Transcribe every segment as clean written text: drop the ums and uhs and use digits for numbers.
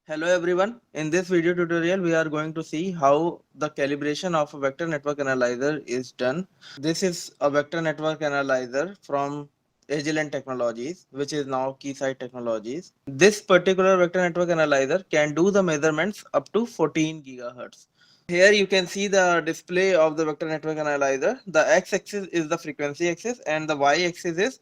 Hello everyone. In this video tutorial, we are going to see how the calibration of a vector network analyzer is done. This is a vector network analyzer from Agilent Technologies, which is now Keysight Technologies. This particular vector network analyzer can do the measurements up to 14 gigahertz. Here you can see the display of the vector network analyzer. The x-axis is the frequency axis and the y-axis is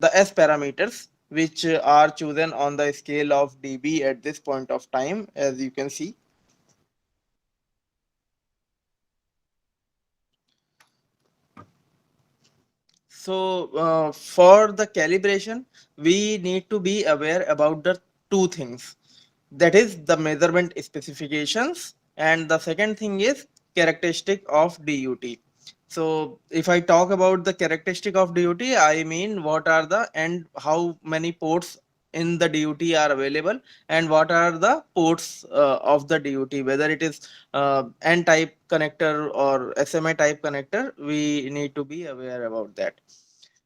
the S parameters, which are chosen on the scale of dB at this point of time, as you can see. So for the calibration, we need to be aware about the two things. That is the measurement specifications, and the second thing is characteristic of DUT. So if I talk about the characteristic of DUT, I mean what are the and how many ports in the DUT are available, and what are the ports of the DUT, whether it is N type connector or SMA type connector. We need to be aware about that.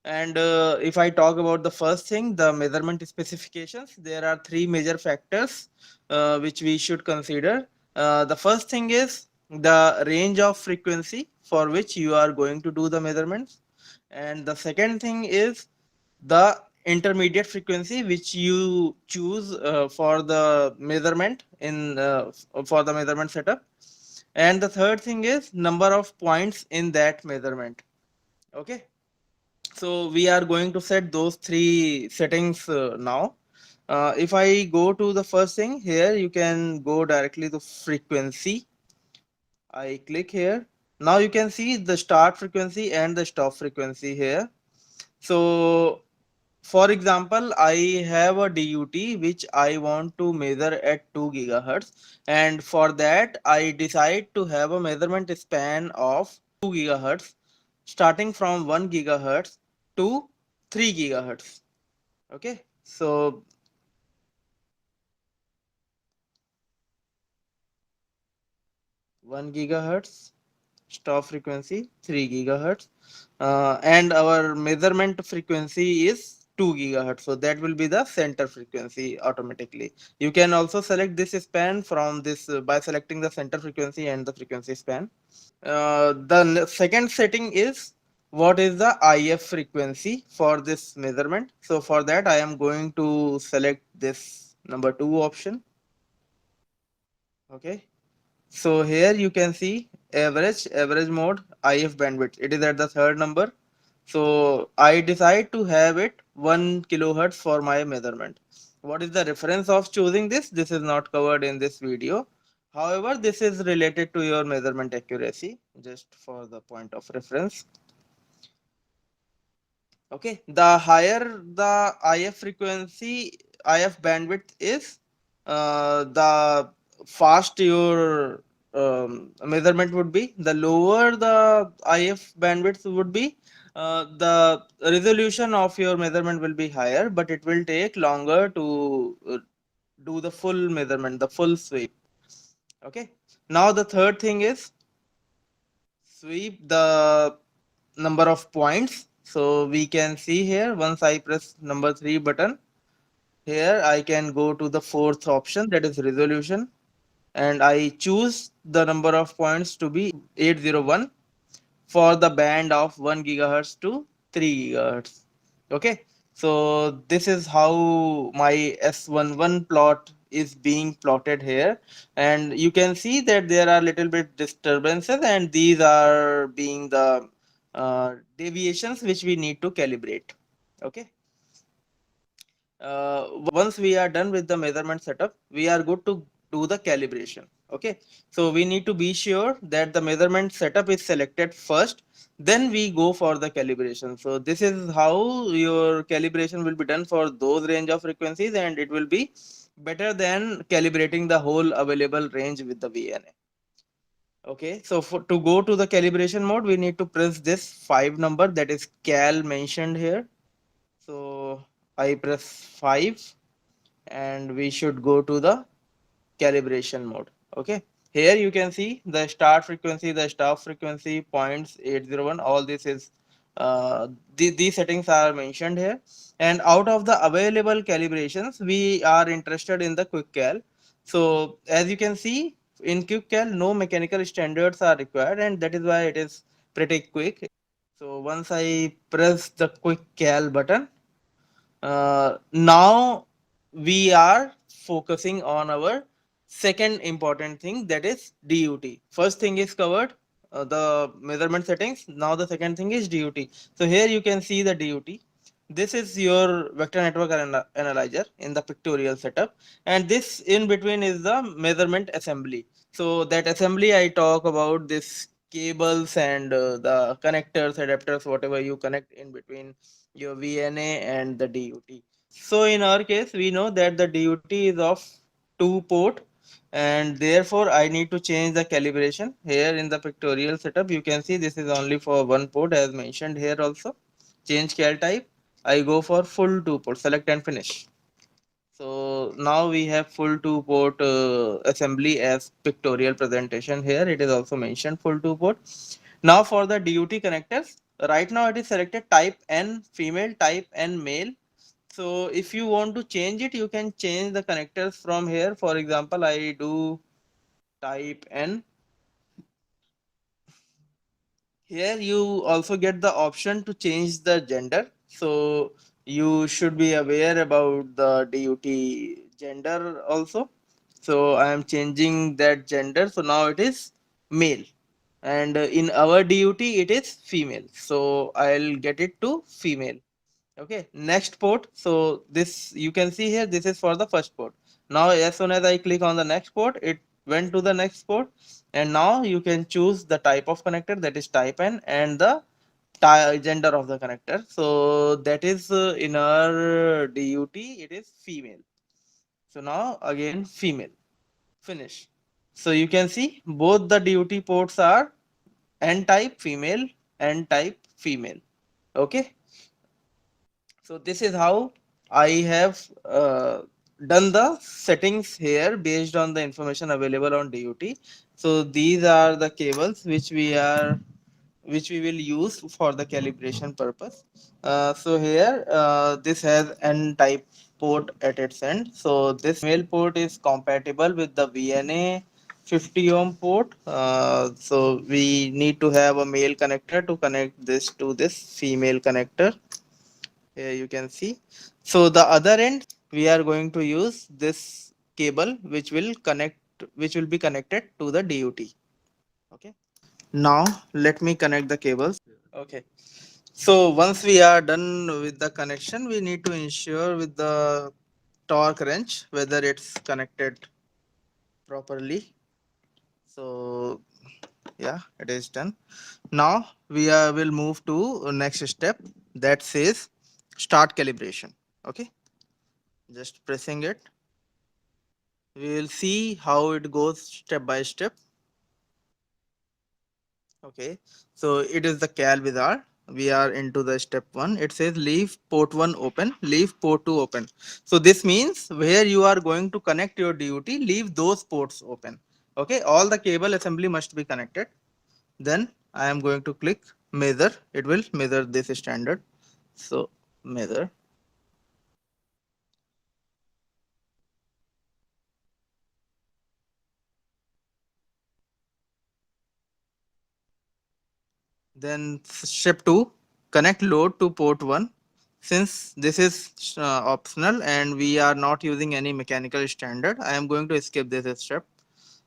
And if I talk about the first thing, the measurement specifications, there are three major factors which we should consider. The first thing is the range of frequency for which you are going to do the measurements. And the second thing is the intermediate frequency which you choose for the measurement for the measurement setup. And the third thing is number of points in that measurement. Okay. So we are going to set those three settings now. If I go to the first thing here, you can go directly to frequency. I click here. Now you can see the start frequency and the stop frequency here. So for example, I have a DUT which I want to measure at 2 gigahertz, and for that I decide to have a measurement span of 2 gigahertz starting from 1 gigahertz to 3 gigahertz. Okay, so 1 gigahertz stop frequency, 3 gigahertz, and our measurement frequency is 2 gigahertz. So that will be the center frequency automatically. You can also select this span from this by selecting the center frequency and the frequency span. The second setting is what is the IF frequency for this measurement. So for that I am going to select this number 2 option. Okay. So here you can see average mode IF bandwidth. It is at the third number. So I decide to have it 1 kilohertz for my measurement. What is the reference of choosing this? This is not covered in this video. However, this is related to your measurement accuracy, just for the point of reference. Okay, the higher the IF frequency, IF bandwidth is, the fast your measurement would be. The lower the IF bandwidth would be, the resolution of your measurement will be higher, but it will take longer to do the full measurement, the full sweep. Okay. Now the third thing is sweep the number of points. So we can see here, once I press number 3 button, here I can go to the fourth option, that is resolution, and I choose the number of points to be 801 for the band of 1 gigahertz to 3 gigahertz. Okay, so this is how my S11 plot is being plotted here, and you can see that there are little bit disturbances, and these are being the deviations which we need to calibrate. Okay, once we are done with the measurement setup, we are good to do the calibration. Okay, so we need to be sure that the measurement setup is selected first, then we go for the calibration. So this is how your calibration will be done for those range of frequencies, and it will be better than calibrating the whole available range with the VNA. Okay, so to go to the calibration mode, we need to press this 5 number, that is cal mentioned here. So I press 5 and we should go to the calibration mode. Okay, here you can see the start frequency, the stop frequency, points 801, all this is uh, these settings are mentioned here. And out of the available calibrations, we are interested in the Quickcal. So as you can see, in Quickcal, no mechanical standards are required, and that is why it is pretty quick. So once I press the Quickcal button, now we are focusing on our second important thing, that is DUT. First thing is covered, the measurement settings. Now the second thing is DUT. So here you can see the DUT. This is your vector network analyzer in the pictorial setup, and this in between is the measurement assembly. So that assembly I talk about, this cables and the connectors, adapters, whatever you connect in between your VNA and the DUT. So in our case, we know that the DUT is of 2 port, and therefore I need to change the calibration. Here in the pictorial setup, you can see this is only for 1 port as mentioned here also. Change cal type. I go for full 2 port, select and finish. So now we have full 2 port assembly as pictorial presentation here. It is also mentioned full 2 port. Now for the DUT connectors, right now it is selected type N female, type N male. So if you want to change it, you can change the connectors from here. For example, I do type N. Here you also get the option to change the gender. So you should be aware about the DUT gender also. So I am changing that gender. So now it is male. And in our DUT it is female. So I'll get it to female. Okay, next port. So this you can see here, this is for the first port. Now as soon as I click on the next port, it went to the next port, and now you can choose the type of connector, that is type N, and the gender of the connector. So that is in our DUT it is female. So now again female, finish. So you can see both the DUT ports are N type female, N type female. Okay, so this is how I have done the settings here based on the information available on DUT. So these are the cables which we will use for the calibration purpose. So here this has N type port at its end. So this male port is compatible with the VNA 50 ohm port. So we need to have a male connector to connect this to this female connector. Here you can see. So the other end we are going to use this cable which will be connected to the DUT. Okay, now let me connect the cables. Okay, so once we are done with the connection, we need to ensure with the torque wrench whether it's connected properly. So yeah, it is done. Now we will move to next step, that says start calibration. Okay, just pressing it, we will see how it goes step by step. Okay, so it is the cal wizard. We are into the step 1. It says leave port 1 open, leave port 2 open. So this means where you are going to connect your DUT, leave those ports open. Okay, all the cable assembly must be connected. Then I am going to click measure. It will measure this standard. So measure. Then step 2, connect load to port 1. Since this is optional and we are not using any mechanical standard, I am going to skip this step.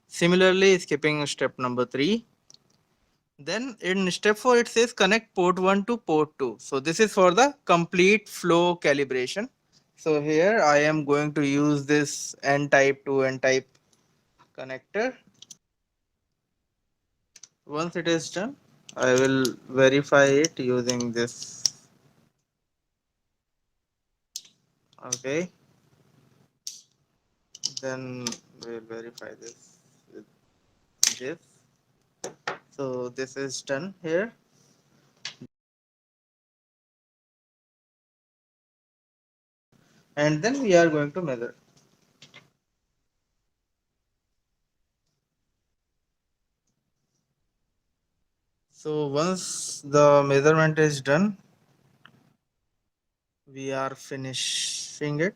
Similarly, skipping step number 3. Then in step 4, it says connect port 1 to port 2. So this is for the complete flow calibration. So here I am going to use this N type to N type connector. Once it is done, I will verify it using this. Okay, then we'll verify this with this. So this is done here, and then we are going to measure. So once the measurement is done, we are finishing it.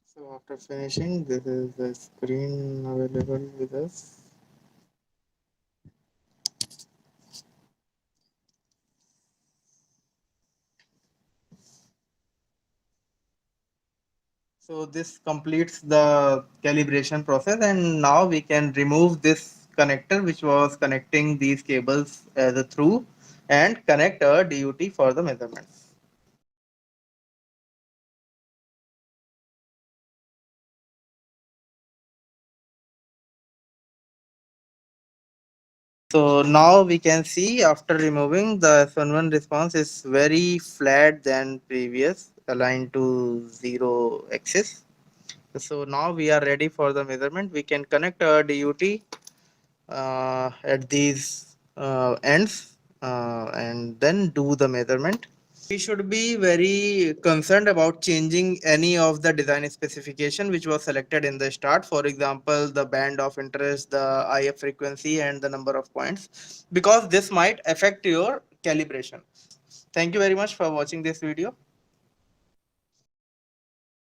So after finishing, this is the screen available with us. So this completes the calibration process, and now we can remove this connector which was connecting these cables as a through and connect a DUT for the measurements. So now we can see after removing the S11 response is very flat than previous, aligned to zero axis. So now we are ready for the measurement. We can connect a DUT at these ends and then do the measurement. We should be very concerned about changing any of the design specification which was selected in the start. For example, the band of interest, the IF frequency, and the number of points, because this might affect your calibration. Thank you very much for watching this video.